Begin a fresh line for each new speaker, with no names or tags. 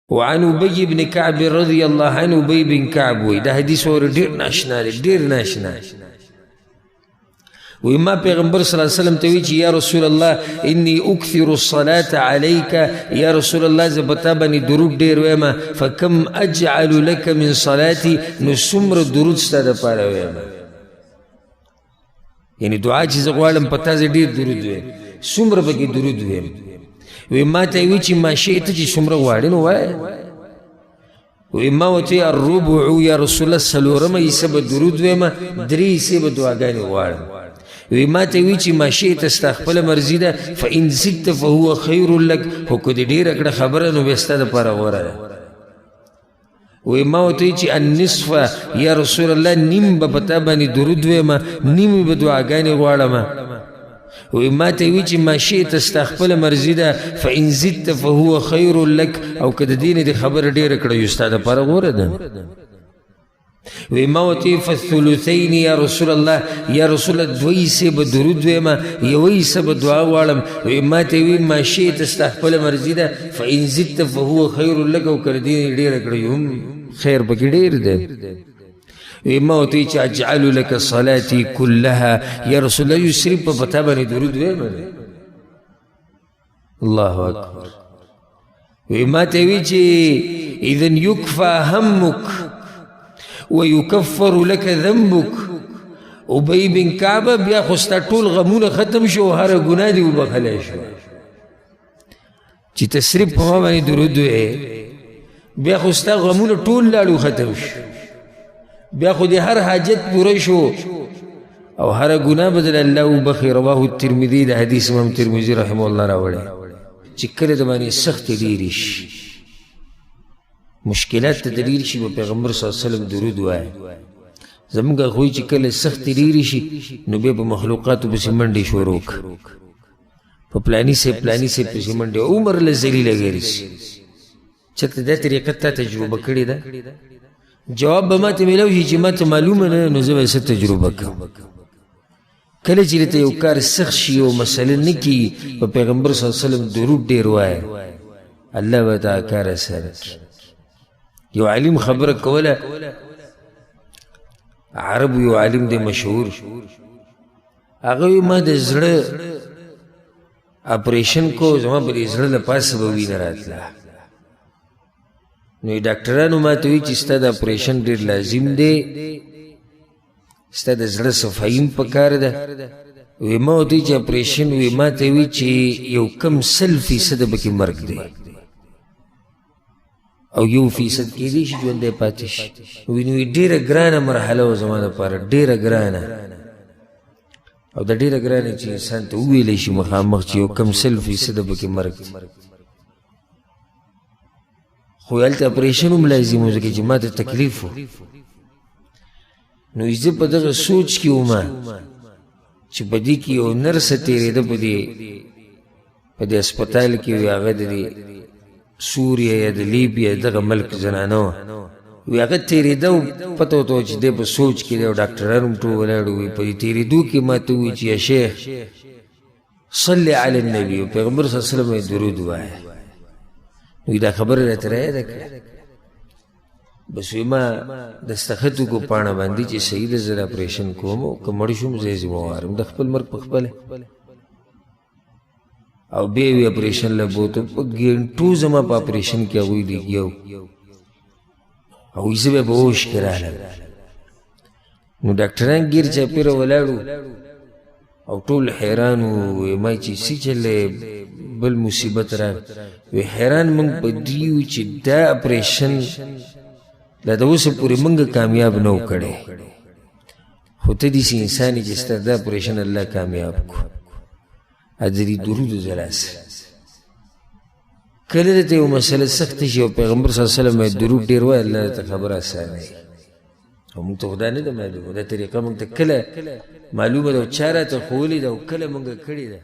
وعن ابي بن كعب رضي الله عنه ابي بن كعب وی دا حدیث ور ډیر ناشنا دی ډیر ناشنا وی ما پیغمبر صلی الله علیه وسلم ته وی چې یا رسول الله انی اکثر الصلاة علیک یا رسول الله ز پتا باندې درود ډیر وایم فکم اجعل لك من صلاتي نو څومره درود ستاسو لپاره وایم یعنی دعا چې زه غواړم پتا ز ډیر درود وایم څومره پکې درود وایم وی ما ته وی چې ما شئت چې څومره غواړې نو وایه وی ما ورته الربع یا رسول الله څلورمه حصه به درود وایم درې حصې به دعاګانې غواړم وی ما ته وی چې ما شئت ستا خپله مرضي ده فان زدت فهو خیر لک خو که دې ډېره کړه خبره نو بیا ستا دپاره غوره ده وی ما ورته وی چې النصف یا رسول الله نیم به په تا باندې درود وایم نیمې به دعاګانې غواړم وی ما ته وی چې ما شئت ستا خپله مرضي ده فان زدت فهو خیر لک او که د دې نه دې خبره ډېره کړه یو ستا دپاره غوره ده وی ما ورته فالثلثین یا رسول الله یا رسول الله دوی حصې به درود وایم یوه حصه به دعا غواړم وی ما ته وی ما شئت ستا خپله مرضي ده فان زدت فهو خیر لک او که د دې نه ډېره کړه یو هم خیر پکې ډېر دی وی ما ورته چې اجعل لك صلاتي كلها یا رسول الله یو صرف په پتا باندې درود وایم الله اکبر وی ما ته وی چې اذن یکفى همک ويكفر لك ذنبك ابی بن کعب بیا خو ستا ټول غمونه ختم شو هر ګناه دې وبخلی شو چې ته صرف په ما باندې درود وایې بیا خو ستا غمونه ټول لاړو ختم شو بیا خو دې هر حاجت پوره شو او هر ګناه بدل الله وبخي رواه الترمذي د حدیث امام ترمذي رحمه الله راوړی چې کله د باندې سختې ډېرې شي مشکلات ته ډېر شي په پیغمبر صلی الله علیه وسلم درود وایي زموږ خوی چې کله سختې ډېرې شي نو بیا په مخلوقاتو پسې منډې شروع په پلاني صاحب پسې منډې عمر له ذلیله ګرځي چېرته دا طریقه تا تجربه کړې ده جواب به ماته میلاو شي چې ماته معلومه نه نو زه به څه تجربه کوم کله چې درته یو کار سخت شي او مسله نه کي په پیغمبر صلی الله علیه وسلم درود ډېر وایه الله به دا کار اسانه کړي یو عالم خبره کوله عربو یو عالم دی مشهور هغه وی ما د زړه اپریشن کو زما په دې زړه له پاسه به وینه راتله نو ډاکټرانو ما ته وی چې ستا د اپریشن ډېر لازم دی ستا د زړه صفایي هم پکار ده وی ما ورته چې اپریشن وی ما ته وی چې یو کم 100% پکې مرګ دی او 1% کېدی شي ژوندی پاتې شي وی نو ډېره ګرانه مرحله وه زما دپاره ډېره ګرانه او د ډېره ګرانه چې انسان ته وویلی شي مخامخ چې یو کم 100% پکې مرګ دی خو هلته اپریشن هم لازم و ځکه چې ما ته تکلیف و نو زه په دغه سوچ کې وم چې په دې کې یو نرسه تېرېده په دې هسپتال کې وي هغه د سوریه یا د لیبیا دغه ملک زنانه وه وی هغه تېرېده او پته ورته چې دی په سوچ کې دی او ډاکټران هم ټول ولاړ وي په دې تېرېدو کې ما ته ووایي چې یا شیخ صلی علی النبي او پیغمبر صلی الله علیه وسلم یې درود ووایه نو دا خبره راته رایاده کړه بس وی ما دستخط وکړو پاڼه باندې چې صحیح ده زه د اپریشن کوم او که مړ شوم زه یې ذمهوار یم د خپل مرګ په خپله او بیا وی اپریشن له بوته په ګنټو زما په اپریشن کې هغوی لګیا او زه بیا په هوش کې رالم نو ډاکټران ګیر چاپېره ولاړو او ټول حیران وو ما چې څه چل بل مصیبت راغی وی حیران موږ په دې یو چې دا اپریشن لا د اوسه پورې موږ کامیاب نه و کړی خو ته داسې انسان یې چې ستا دا اپریشن الله کامیاب کړو ادری درود زلاسه کله درته یو مسله سخته شي او پیغمبر صلی الله علیه وسلم یې درود ډېر وایي الله ته خبره اسانه وي او موږ ته خدا نه ده معلومه دا طریقه موږ ته کله معلومه ده او چا راته ښوولې ده او کله موږ کړې ده